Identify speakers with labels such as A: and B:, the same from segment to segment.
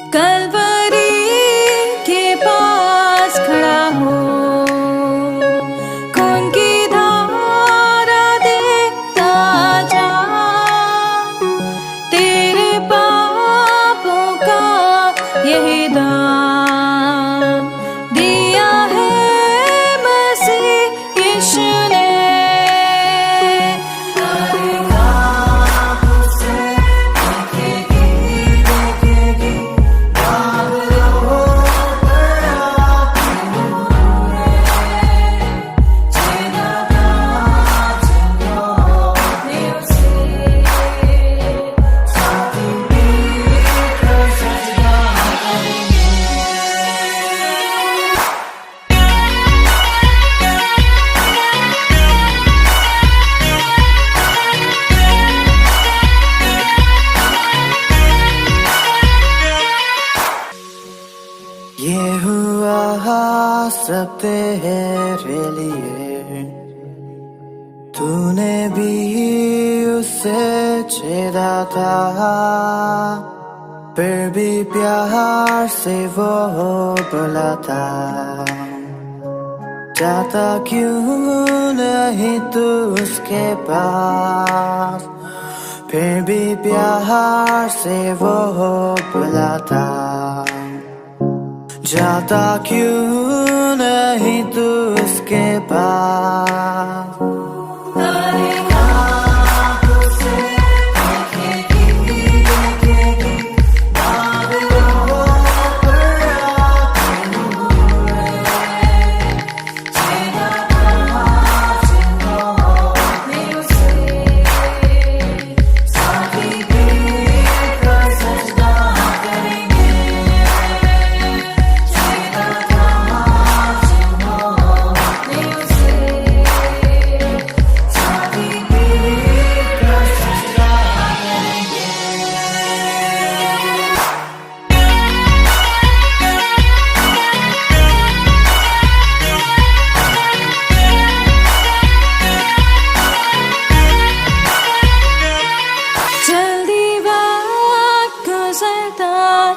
A: कलवरी के पास खड़ा हो, खून की धारा देखता जा, तेरे पापों का यही दाम दिया है मसीह यीशु ने।
B: ये हुआ सब तेरे लिए, तूने भी उसे छेड़ा था, फिर भी प्यार से वो बुलाता, जाता क्यों नहीं तू उसके पास, फिर भी प्यार से वो बुलाता, जाता क्यों नहीं तू उसके पास।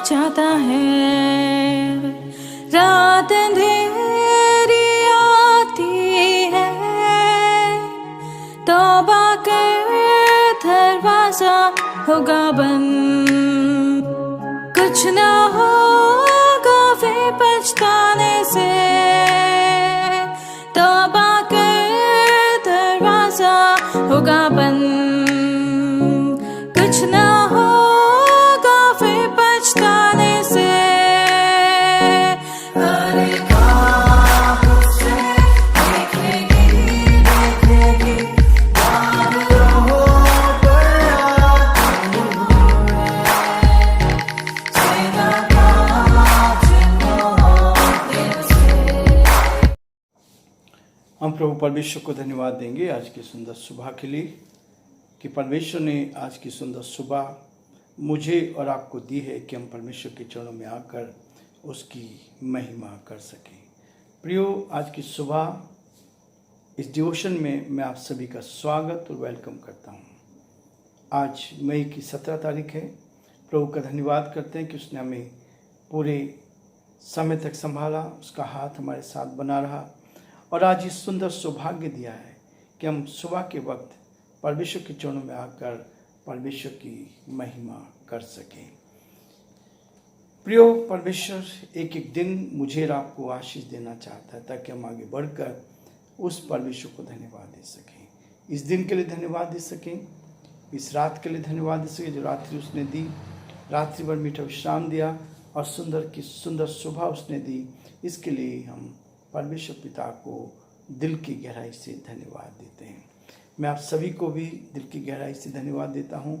A: चाहता है, रात अंधेरी आती है, तौबा कर दरवाजा होगा बंद, कुछ ना होगा वे पछताने से, तौबा कर दरवाजा होगा बंद, कुछ ना होगा वे पछताने से।
C: हम प्रभु परमेश्वर को धन्यवाद देंगे आज की सुंदर सुबह के लिए कि परमेश्वर ने आज की सुंदर सुबह मुझे और आपको दी है कि हम परमेश्वर के चरणों में आकर उसकी महिमा कर सकें। प्रियो, आज की सुबह इस डिवोशन में मैं आप सभी का स्वागत और वेलकम करता हूँ। आज मई की 17 तारीख है। प्रभु का धन्यवाद करते हैं कि उसने हमें पूरे समय तक संभाला, उसका हाथ हमारे साथ बना रहा और आज इस सुंदर सौभाग्य दिया है कि हम सुबह के वक्त परमेश्वर के चरणों में आकर परमेश्वर की महिमा कर सकें। प्रियो, परमेश्वर एक एक दिन मुझे और आपको आशीष देना चाहता है ताकि हम आगे बढ़कर उस परमेश्वर को धन्यवाद दे सकें। इस दिन के लिए धन्यवाद दे सकें, इस रात के लिए धन्यवाद दे सकें जो रात्रि उसने दी, रात्रि भर मीठा विश्राम दिया और सुंदर की सुंदर सुबह उसने दी। इसके लिए हम परमेश्वर पिता को दिल की गहराई से धन्यवाद देते हैं। मैं आप सभी को भी दिल की गहराई से धन्यवाद देता हूं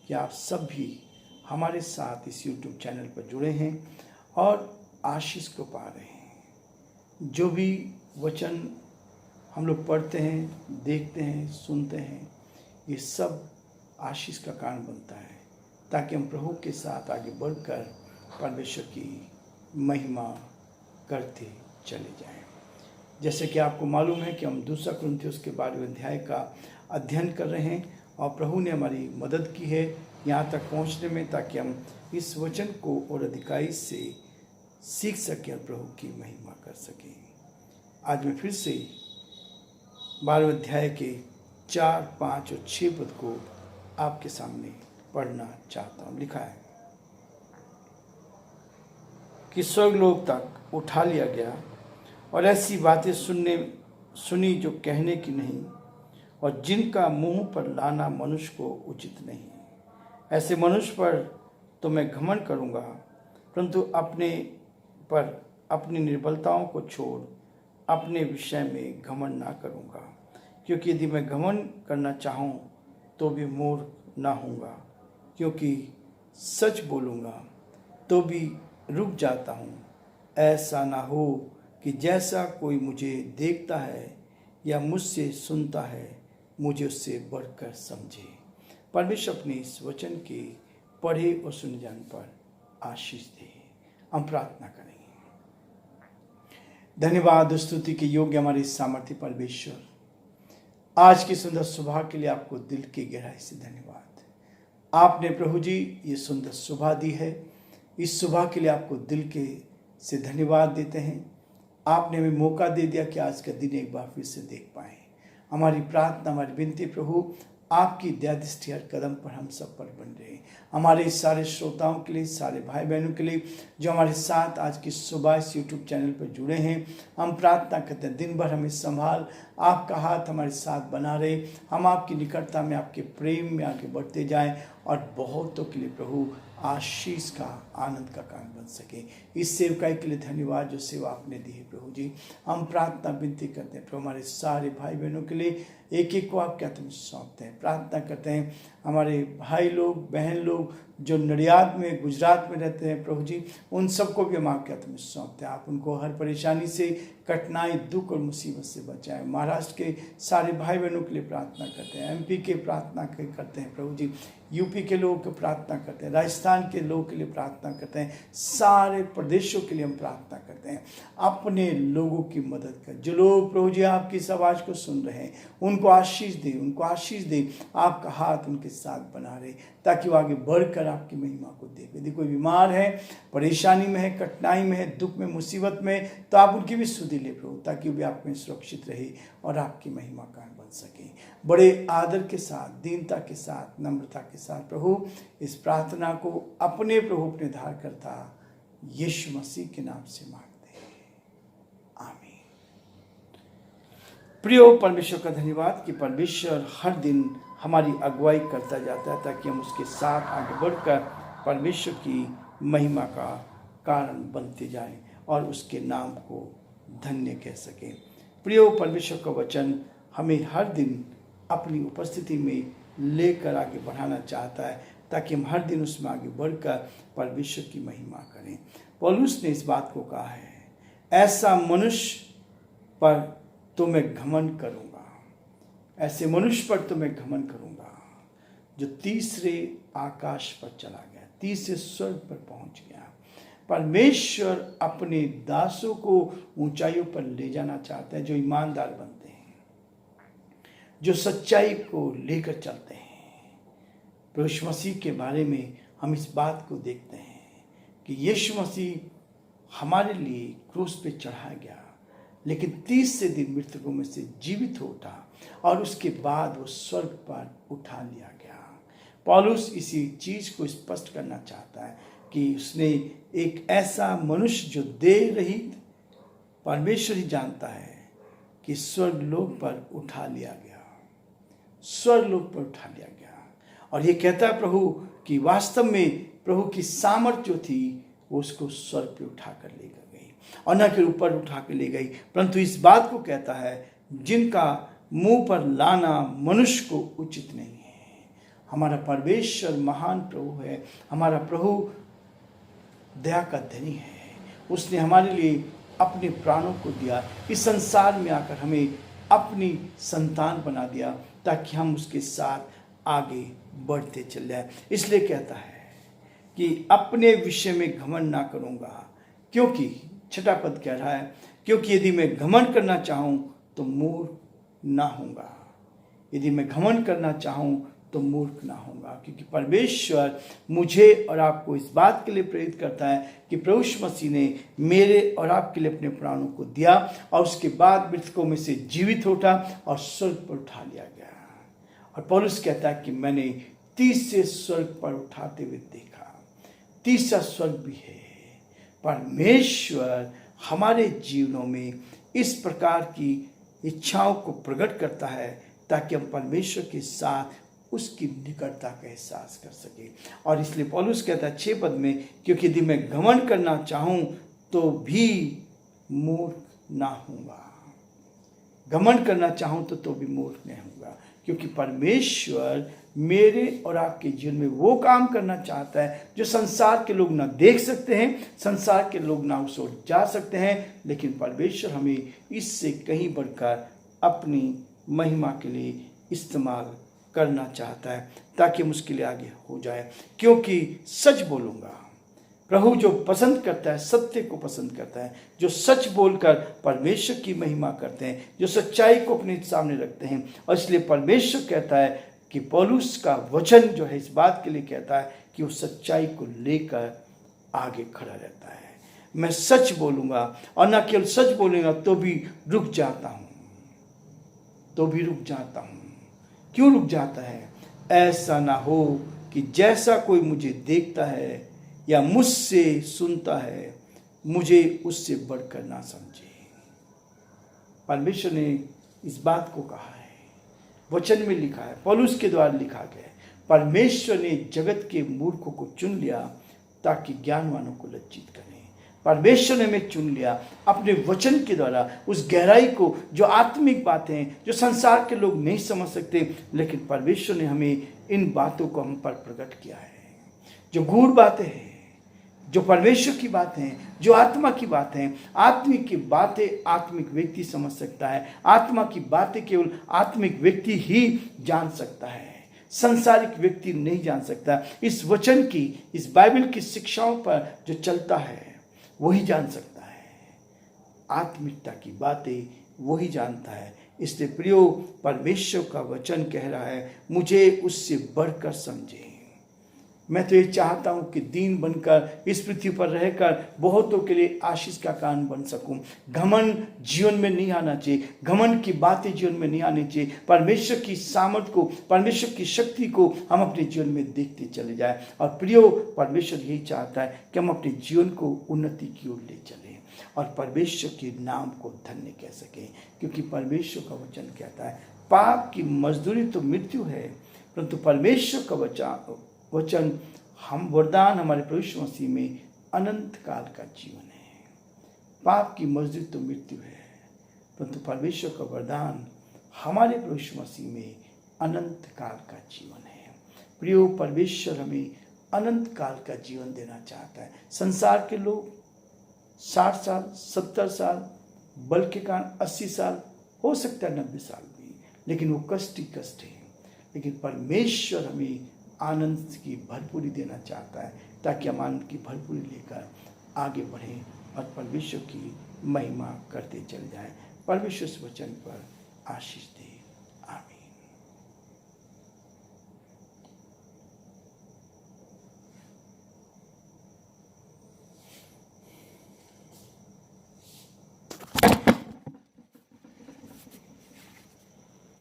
C: कि आप सब भी हमारे साथ इस YouTube चैनल पर जुड़े हैं और आशीष को पा रहे हैं। जो भी वचन हम लोग पढ़ते हैं, देखते हैं, सुनते हैं, ये सब आशीष का कारण बनता है ताकि हम प्रभु के साथ आगे बढ़कर परमेश्वर की महिमा करते चले जाएं। जैसे कि आपको मालूम है कि हम दूसरा कुरिन्थियों के 12वें अध्याय का अध्ययन कर रहे हैं और प्रभु ने हमारी मदद की है यहाँ तक पहुँचने में, ताकि हम इस वचन को और अधिकाई से सीख सकें और प्रभु की महिमा कर सकें। आज मैं फिर से 12वें अध्याय के 4, 5 और 6 पद को आपके सामने पढ़ना चाहता हूँ। लिखा है कि स्वर्गलोक तक उठा लिया गया और ऐसी बातें सुनी जो कहने की नहीं और जिनका मुंह पर लाना मनुष्य को उचित नहीं। ऐसे मनुष्य पर तो मैं घमंड करूँगा, परंतु अपने पर अपनी निर्बलताओं को छोड़ अपने विषय में घमंड ना करूँगा, क्योंकि यदि मैं घमंड करना चाहूँ तो भी मूर्ख ना होऊंगा, क्योंकि सच बोलूँगा तो भी रुक जाता हूँ। ऐसा ना हो कि जैसा कोई मुझे देखता है या मुझसे सुनता है मुझे उससे बढ़कर समझे। परमेश्वर अपने इस वचन के पढ़े और सुने जाने पर आशीष दे। हम प्रार्थना करेंगे। धन्यवाद स्तुति के योग्य हमारे सामर्थ्य परमेश्वर, आज की सुंदर सुबह के लिए आपको दिल की गहराई से धन्यवाद। आपने प्रभु जी ये सुंदर सुबह दी है, इस सुबह के लिए आपको दिल के से धन्यवाद देते हैं। आपने हमें मौका दे दिया कि आज का दिन एक बार फिर से देख पाएँ। हमारी प्रार्थना, हमारी विनती प्रभु, आपकी दया दृष्टि हर कदम पर हम सब पर बन रहे। हमारे सारे श्रोताओं के लिए, सारे भाई बहनों के लिए जो हमारे साथ आज की सुबह इस यूट्यूब चैनल पर जुड़े हैं, हम प्रार्थना करते हैं दिन भर हमें संभाल, आपका हाथ हमारे साथ बना रहे। हम आपकी निकटता में, आपके प्रेम में आगे बढ़ते जाएं और बहुतों के लिए प्रभु आशीष का, आनंद का कारण बन सके। इस सेवकाई के लिए धन्यवाद जो सेवा आपने दी है प्रभु जी। हम प्रार्थना विनती करते हैं प्रभु, हमारे सारे भाई बहनों के लिए एक एक को आपके हाथ में सौंपते हैं। प्रार्थना करते हैं हमारे भाई लोग, बहन लोग जो नडियाद में, गुजरात में रहते हैं प्रभु जी, उन सबको भी हम आपके हाथ में सौंपते हैं। आप उनको हर परेशानी से, कठिनाई, दुख और मुसीबत से बचाएं। महाराष्ट्र के सारे भाई बहनों के लिए प्रार्थना करते हैं, एमपी के प्रार्थना करते हैं प्रभु जी, यूपी के लोगों को प्रार्थना करते हैं, राजस्थान के लोगों के लिए प्रार्थना करते हैं, सारे प्रदेशों के लिए हम प्रार्थना करते हैं। अपने लोगों की मदद कर, जो लोग प्रभु जी आपकी इस आवाज़ को सुन रहे हैं उनको आशीष दे, उनको आशीष दे। आपका हाथ उनके साथ बना रहे ताकि वो आगे बढ़कर आपकी महिमा को दे। यदि कोई बीमार है, परेशानी में है, कठिनाई में है, दुख में, मुसीबत में, तो आप उनकी भी सुधि ले प्रभु, ताकि वो भी आप में सुरक्षित रहे और आपकी महिमा का बन सके। बड़े आदर के साथ, दीनता के साथ, नम्रता के साथ प्रभु इस प्रार्थना को अपने प्रभु, अपने धारकर्ता यीशु मसीह के नाम से मांगते हैं, आमीन। प्रियो परमेश्वर का धन्यवाद कि परमेश्वर हर दिन हमारी अगुवाई करता जाता है ताकि हम उसके साथ आगे बढ़कर परमेश्वर की महिमा का कारण बनते जाएं और उसके नाम को धन्य कह सकें। प्रियो परमेश्वर का वचन हमें हर दिन अपनी उपस्थिति में लेकर आगे बढ़ाना चाहता है ताकि हम हर दिन उसमें आगे बढ़कर परमेश्वर की महिमा करें। पौलुस ने इस बात को कहा है, ऐसा मनुष्य पर तो मैं घमंड करूँगा, ऐसे मनुष्य पर तो मैं घमंड करूँगा जो तीसरे आकाश पर चला गया, तीसरे स्वर्ग पर पहुँच गया। परमेश्वर अपने दासों को ऊंचाइयों पर ले जाना चाहता है, जो ईमानदार बनते हैं, जो सच्चाई को लेकर चलते हैं। प्रभु यीशु मसीह के बारे में हम इस बात को देखते हैं कि यीशु मसीह हमारे लिए क्रूस पे चढ़ाया गया, लेकिन 30 दिन मृतकों में से जीवित हो उठा और उसके बाद वो स्वर्ग पर उठा लिया गया। पौलुस इसी चीज को स्पष्ट करना चाहता है कि उसने एक ऐसा मनुष्य जो देह रहित, परमेश्वर ही जानता है कि स्वर्ग लोक पर उठा लिया गया, स्वर्ग लोक पर उठा लिया गया। और ये कहता है प्रभु कि वास्तव में प्रभु की सामर्थ जो थी वो उसको स्वर्ग पे उठा कर ले गई, और न कि ऊपर उठा कर ले गई, परंतु इस बात को कहता है जिनका मुंह पर लाना मनुष्य को उचित नहीं है। हमारा परमेश्वर महान प्रभु है, हमारा प्रभु दया का धनी है। उसने हमारे लिए अपने प्राणों को दिया, इस संसार में आकर हमें अपनी संतान बना दिया ताकि हम उसके साथ आगे बढ़ते चल जाए। इसलिए कहता है कि अपने विषय में घमंड ना करूँगा, क्योंकि 6वां पद कह रहा है क्योंकि यदि मैं घमंड करना चाहूँ तो मूर्ख ना होऊंगा। यदि मैं घमंड करना चाहूँ तो मूर्ख ना होगा, क्योंकि परमेश्वर मुझे और आपको इस बात के लिए प्रेरित करता है कि प्रभु यीशु मसीह ने मेरे और आपके लिए अपने प्राणों को दिया और उसके बाद मृतकों में से जीवित उठा और स्वर्ग पर उठा लिया गया। और पौलुस कहता है कि मैंने तीसरे स्वर्ग पर उठाते हुए देखा। तीसरा स्वर्ग भी है। परमेश्वर हमारे जीवनों में इस प्रकार की इच्छाओं को प्रकट करता है ताकि हम परमेश्वर के साथ उसकी निकटता का एहसास कर सके। और इसलिए पौलुस कहता है 6 पद में, क्योंकि यदि मैं घमंड करना चाहूं तो भी मूर्ख ना होऊंगा। घमंड करना चाहूं तो भी मूर्ख नहीं होऊंगा, क्योंकि परमेश्वर मेरे और आपके जीवन में वो काम करना चाहता है जो संसार के लोग ना देख सकते हैं, संसार के लोग ना उस ओर जा सकते हैं, लेकिन परमेश्वर हमें इससे कहीं बढ़कर अपनी महिमा के लिए इस्तेमाल करना चाहता है ताकि हम उसके लिए आगे हो जाए। क्योंकि सच बोलूँगा, प्रभु जो पसंद करता है सत्य को पसंद करता है, जो सच बोलकर परमेश्वर की महिमा करते हैं, जो सच्चाई को अपने सामने रखते हैं। और इसलिए परमेश्वर कहता है कि पौलुस का वचन जो है इस बात के लिए कहता है कि वो सच्चाई को लेकर आगे खड़ा रहता है। मैं सच बोलूँगा और न केवल सच बोलूँगा तो भी रुक जाता हूँ, क्यों रुक जाता है? ऐसा ना हो कि जैसा कोई मुझे देखता है या मुझसे सुनता है मुझे उससे बढ़कर ना समझे। परमेश्वर ने इस बात को कहा है, वचन में लिखा है, पौलुस के द्वारा लिखा गया है। परमेश्वर ने जगत के मूर्खों को चुन लिया ताकि ज्ञानवानों को लज्जित करें। परमेश्वर ने हमें चुन लिया अपने वचन के द्वारा, उस गहराई को, जो आत्मिक बातें जो संसार के लोग नहीं समझ सकते, लेकिन परमेश्वर ने हमें इन बातों को हम पर प्रकट किया है। जो गूढ़ बातें हैं, जो परमेश्वर की बातें हैं, जो आत्मा की बातें हैं, आत्मिक की बातें आत्मिक व्यक्ति समझ सकता है। आत्मा की बातें केवल आत्मिक व्यक्ति ही जान सकता है, संसारिक व्यक्ति नहीं जान सकता। इस वचन की, इस बाइबल की शिक्षाओं पर जो चलता है वही जान सकता है। आत्मिकता की बातें वही जानता है। इसलिए प्रियो, परमेश्वर का वचन कह रहा है मुझे उससे बढ़कर समझे। मैं तो ये चाहता हूँ कि दीन बनकर इस पृथ्वी पर रहकर बहुतों के लिए आशीष का कारण बन सकूं। घमंड जीवन में नहीं आना चाहिए, घमंड की बातें जीवन में नहीं आनी चाहिए। परमेश्वर की सामर्थ को, परमेश्वर की शक्ति को हम अपने जीवन में देखते चले जाएं। और प्रियो, परमेश्वर यही चाहता है कि हम अपने जीवन को उन्नति की ओर ले चलें और परमेश्वर के नाम को धन्य कह सकें। क्योंकि परमेश्वर का वचन कहता है पाप की मजदूरी तो मृत्यु है, परंतु परमेश्वर का वचन हम वरदान हमारे प्रभु यीशु मसीह में अनंत काल का जीवन है। पाप की मजदूरी तो मृत्यु है, परंतु परमेश्वर का वरदान हमारे प्रभु यीशु मसीह में अनंत काल का जीवन है। प्रियो, परमेश्वर हमें अनंत काल का जीवन देना चाहता है। संसार के लोग 60 साल, 70 साल, बल के कारण 80 साल, हो सकता है 90 साल भी, लेकिन वो कष्ट ही कष्ट है। लेकिन परमेश्वर हमें आनंद की भरपूरी देना चाहता है ताकि हम आनंद की भरपूरी लेकर आगे बढ़ें और परमेश्वर की महिमा करते चल जाएं। परमेश्वर इस वचन पर आशीष दे।